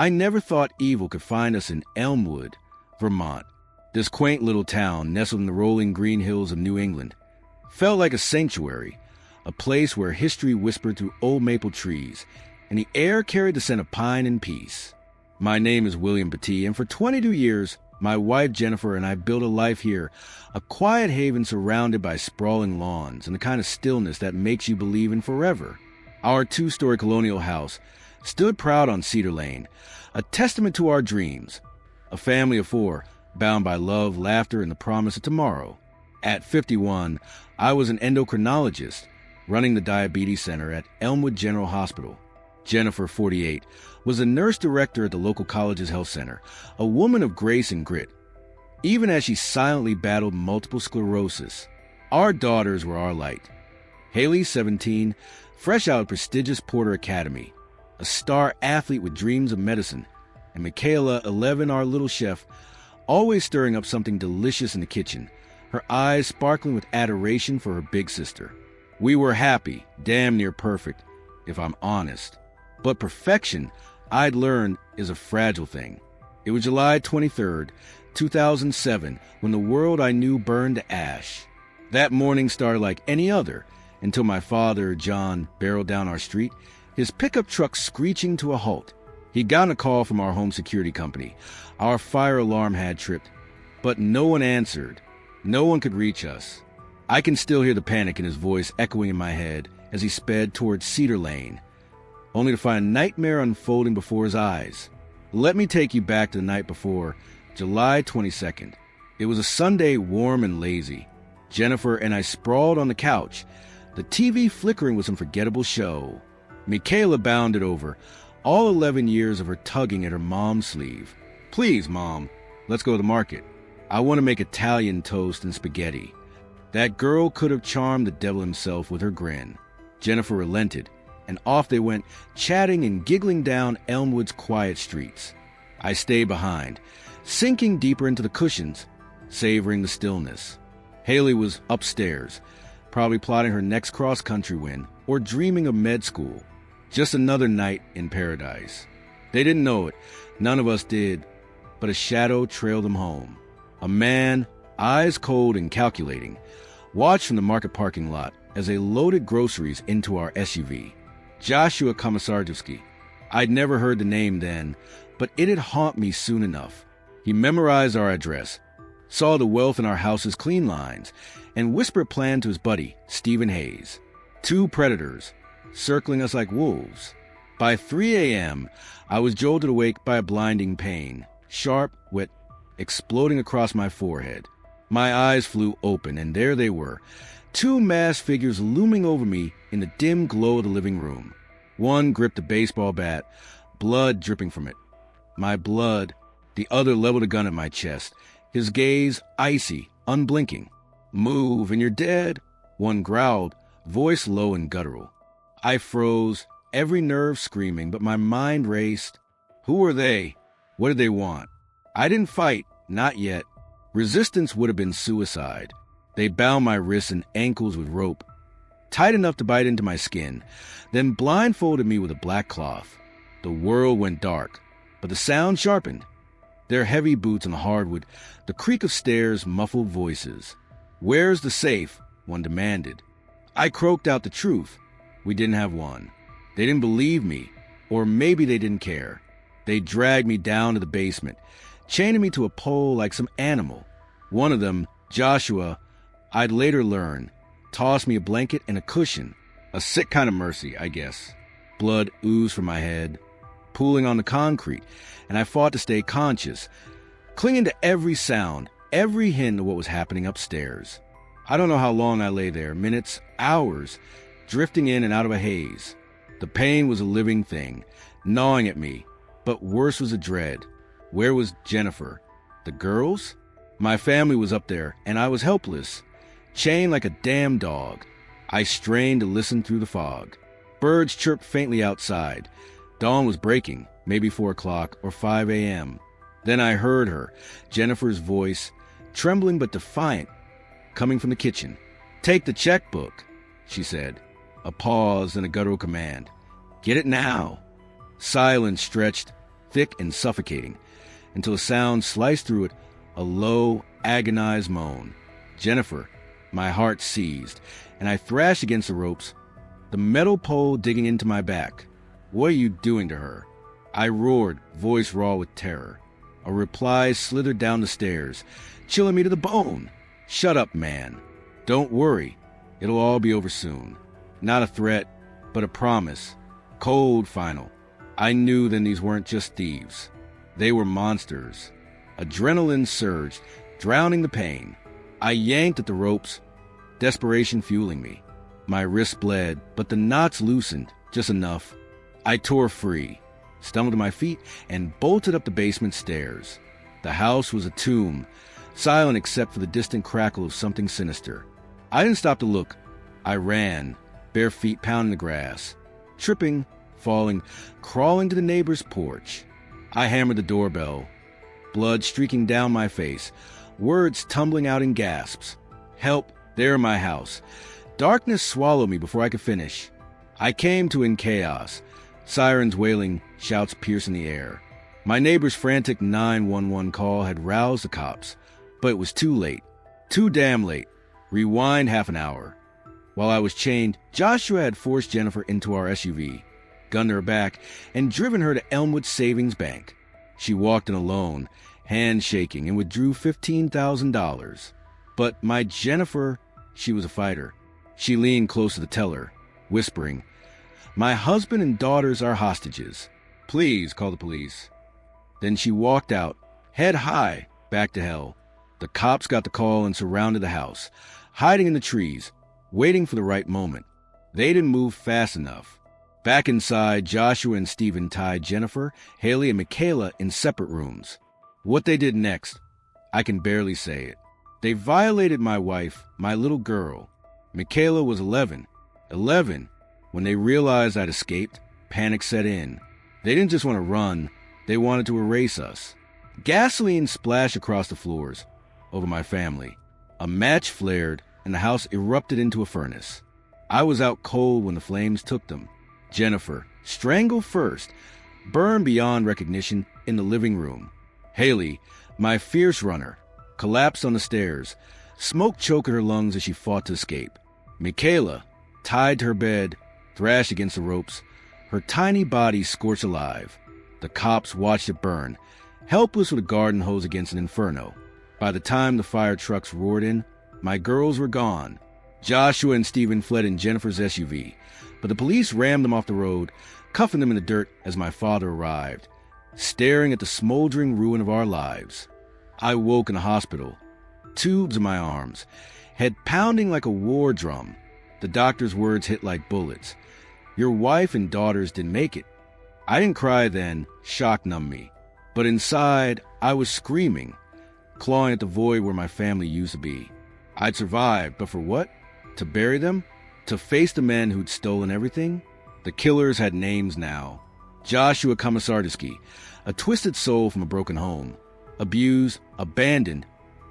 I never thought evil could find us in Elmwood, Vermont. This quaint little town nestled in the rolling green hills of New England felt like a sanctuary, a place where history whispered through old maple trees, and the air carried the scent of pine and peace. My name is William Petit, and for 22 years, my wife Jennifer and I built a life here, a quiet haven surrounded by sprawling lawns and the kind of stillness that makes you believe in forever. Our two-story colonial house stood proud on Cedar Lane, a testament to our dreams. A family of 4, bound by love, laughter, and the promise of tomorrow. At 51, I was an endocrinologist, running the diabetes center at Elmwood General Hospital. Jennifer, 48, was a nurse director at the local college's health center, a woman of grace and grit. Even as she silently battled multiple sclerosis, our daughters were our light. Haley, 17, fresh out of prestigious Porter Academy, a star athlete with dreams of medicine, and Michaela, 11, our little chef, always stirring up something delicious in the kitchen, her eyes sparkling with adoration for her big sister. We were happy, damn near perfect, if I'm honest. But perfection, I'd learned, is a fragile thing. It was July 23rd, 2007, when the world I knew burned to ash. That morning started like any other, until my father, John, barreled down our street, his pickup truck screeching to a halt. He'd gotten a call from our home security company. Our fire alarm had tripped, but no one answered. No one could reach us. I can still hear the panic in his voice echoing in my head as he sped towards Cedar Lane, only to find a nightmare unfolding before his eyes. Let me take you back to the night before, July 22nd. It was a Sunday, warm and lazy. Jennifer and I sprawled on the couch, the TV flickering with some unforgettable show. Michaela bounded over, all 11 years of her tugging at her mom's sleeve. Please, Mom, let's go to the market. I want to make Italian toast and spaghetti. That girl could have charmed the devil himself with her grin. Jennifer relented, and off they went, chatting and giggling down Elmwood's quiet streets. I stayed behind, sinking deeper into the cushions, savoring the stillness. Haley was upstairs, probably plotting her next cross-country win or dreaming of med school. Just another night in paradise. They didn't know it, none of us did, but a shadow trailed them home. A man, eyes cold and calculating, watched from the market parking lot as they loaded groceries into our SUV. Joshua Komisarjevsky. I'd never heard the name then, but it'd haunt me soon enough. He memorized our address, saw the wealth in our house's clean lines, and whispered a plan to his buddy, Stephen Hayes. 2 predators, circling us like wolves. By 3 a.m., I was jolted awake by a blinding pain, sharp, wet, exploding across my forehead. My eyes flew open, and there they were, 2 masked figures looming over me in the dim glow of the living room. One gripped a baseball bat, blood dripping from it. My blood. The other leveled a gun at my chest, his gaze icy, unblinking. Move, and you're dead, one growled, voice low and guttural. I froze, every nerve screaming, but my mind raced. Who were they? What did they want? I didn't fight, not yet. Resistance would have been suicide. They bound my wrists and ankles with rope, tight enough to bite into my skin, then blindfolded me with a black cloth. The world went dark, but the sound sharpened. Their heavy boots on the hardwood, the creak of stairs, muffled voices. Where's the safe? One demanded. I croaked out the truth. We didn't have one. They didn't believe me, or maybe they didn't care. They dragged me down to the basement, chaining me to a pole like some animal. One of them, Joshua, I'd later learn, tossed me a blanket and a cushion. A sick kind of mercy, I guess. Blood oozed from my head, pooling on the concrete, and I fought to stay conscious, clinging to every sound, every hint of what was happening upstairs. I don't know how long I lay there, minutes, hours, drifting in and out of a haze. The pain was a living thing, gnawing at me, but worse was the dread. Where was Jennifer? The girls? My family was up there, and I was helpless, chained like a damn dog. I strained to listen through the fog. Birds chirped faintly outside. Dawn was breaking, maybe 4 o'clock or 5 a.m. Then I heard her, Jennifer's voice, trembling but defiant, coming from the kitchen. "Take the checkbook," she said. A pause and a guttural command. "Get it now." Silence stretched, thick and suffocating, until a sound sliced through it, a low, agonized moan. Jennifer. My heart seized, and I thrashed against the ropes, the metal pole digging into my back. What are you doing to her? I roared, voice raw with terror. A reply slithered down the stairs, chilling me to the bone. Shut up, man. Don't worry. It'll all be over soon. Not a threat, but a promise. Cold, final. I knew then these weren't just thieves. They were monsters. Adrenaline surged, drowning the pain. I yanked at the ropes, desperation fueling me. My wrists bled, but the knots loosened, just enough. I tore free, stumbled to my feet, and bolted up the basement stairs. The house was a tomb, silent except for the distant crackle of something sinister. I didn't stop to look. I ran, bare feet pounding the grass, tripping, falling, crawling to the neighbor's porch. I hammered the doorbell, blood streaking down my face, words tumbling out in gasps. Help, they're in my house. Darkness swallowed me before I could finish. I came to in chaos, sirens wailing, shouts piercing the air. My neighbor's frantic 911 call had roused the cops, but it was too late. Too damn late. Rewind half an hour. While I was chained, Joshua had forced Jennifer into our SUV, gunned her back, and driven her to Elmwood Savings Bank. She walked in alone, hands shaking, and withdrew $15,000. But my Jennifer, she was a fighter. She leaned close to the teller, whispering, "My husband and daughters are hostages. Please call the police." Then she walked out, head high, back to hell. The cops got the call and surrounded the house, hiding in the trees, waiting for the right moment. They didn't move fast enough. Back inside, Joshua and Stephen tied Jennifer, Haley, and Michaela in separate rooms. What they did next, I can barely say it. They violated my wife, my little girl. Michaela was 11. 11. When they realized I'd escaped, panic set in. They didn't just want to run, they wanted to erase us. Gasoline splashed across the floors, over my family. A match flared, and the house erupted into a furnace. I was out cold when the flames took them. Jennifer, strangled first, burned beyond recognition in the living room. Haley, my fierce runner, collapsed on the stairs. Smoke choked her lungs as she fought to escape. Michaela, tied to her bed, thrashed against the ropes, her tiny body scorched alive. The cops watched it burn, helpless with a garden hose against an inferno. By the time the fire trucks roared in, my girls were gone. Joshua and Stephen fled in Jennifer's SUV, but the police rammed them off the road, cuffing them in the dirt as my father arrived, staring at the smoldering ruin of our lives. I woke in a hospital, tubes in my arms, head pounding like a war drum. The doctor's words hit like bullets. "Your wife and daughters didn't make it." I didn't cry then, shock numbed me. But inside, I was screaming, clawing at the void where my family used to be. I'd survived, but for what? To bury them? To face the men who'd stolen everything? The killers had names now. Joshua Komisardiski, a twisted soul from a broken home. Abused, abandoned,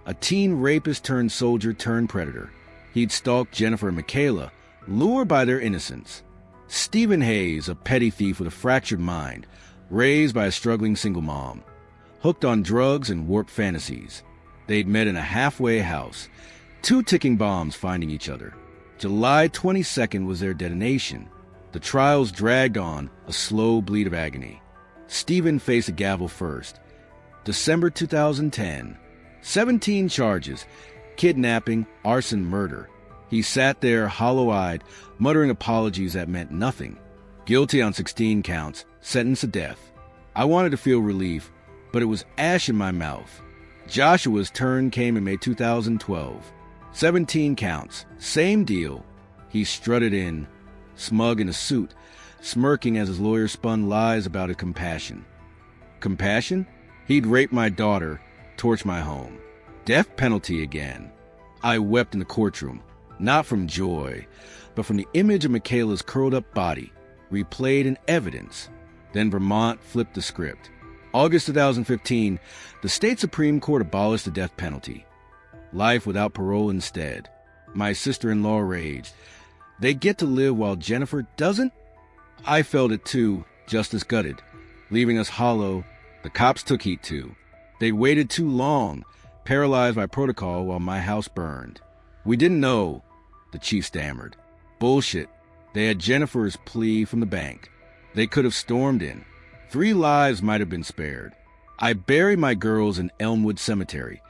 a teen rapist turned soldier turned predator. He'd stalked Jennifer and Michaela, lured by their innocence. Stephen Hayes, a petty thief with a fractured mind, raised by a struggling single mom, hooked on drugs and warped fantasies. They'd met in a halfway house, two ticking bombs finding each other. July 22nd was their detonation. The trials dragged on, a slow bleed of agony. Stephen faced a gavel first. December 2010. 17 charges, kidnapping, arson, murder. He sat there hollow-eyed, muttering apologies that meant nothing. Guilty on 16 counts, sentenced to death. I wanted to feel relief, but it was ash in my mouth. Joshua's turn came in May 2012. 17 counts, same deal. He strutted in, smug in a suit, smirking as his lawyer spun lies about his compassion. Compassion? He'd raped my daughter, torched my home. Death penalty again. I wept in the courtroom, not from joy, but from the image of Michaela's curled-up body, replayed in evidence. Then Vermont flipped the script. August 2015, the state Supreme Court abolished the death penalty. Life without parole instead. My sister-in-law raged. They get to live while Jennifer doesn't? I felt it too, just as gutted. leaving us hollow. The cops took heat too. They'd waited too long, paralyzed by protocol while my house burned. We didn't know, the chief stammered. Bullshit. They had Jennifer's plea from the bank. They could have stormed in. 3 lives might have been spared. I buried my girls in Elmwood Cemetery,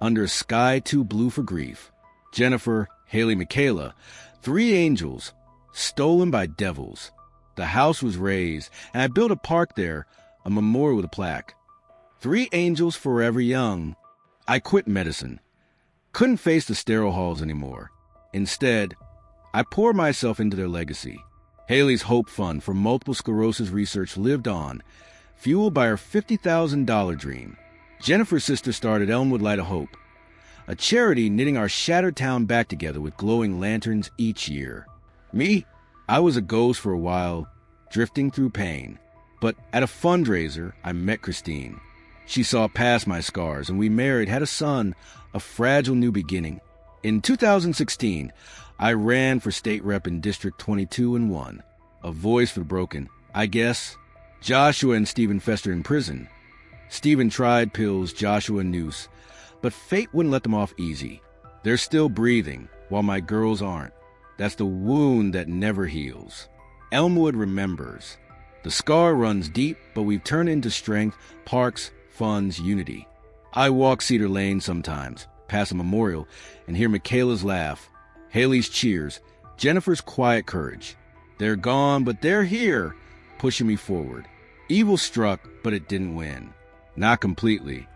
under a sky too blue for grief. Jennifer, Haley, Michaela, 3 angels, stolen by devils. The house was razed, and I built a park there, a memorial with a plaque. 3 angels forever young. I quit medicine. Couldn't face the sterile halls anymore. Instead, I poured myself into their legacy. Haley's Hope Fund for multiple sclerosis research lived on, fueled by her $50,000 dream. Jennifer's sister started Elmwood Light of Hope, a charity knitting our shattered town back together with glowing lanterns each year. Me? I was a ghost for a while, drifting through pain. But at a fundraiser, I met Christine. She saw past my scars, and we married, had a son, a fragile new beginning. In 2016, I ran for state rep in District 22 and won. A voice for the broken, I guess. Joshua and Stephen fester in prison. Stephen tried pills, Joshua noose, but fate wouldn't let them off easy. They're still breathing, while my girls aren't. That's the wound that never heals. Elmwood remembers. The scar runs deep, but we've turned into strength, parks, funds, unity. I walk Cedar Lane sometimes, past a memorial, and hear Michaela's laugh, Haley's cheers, Jennifer's quiet courage. They're gone, but they're here, pushing me forward. Evil struck, but it didn't win. Not completely.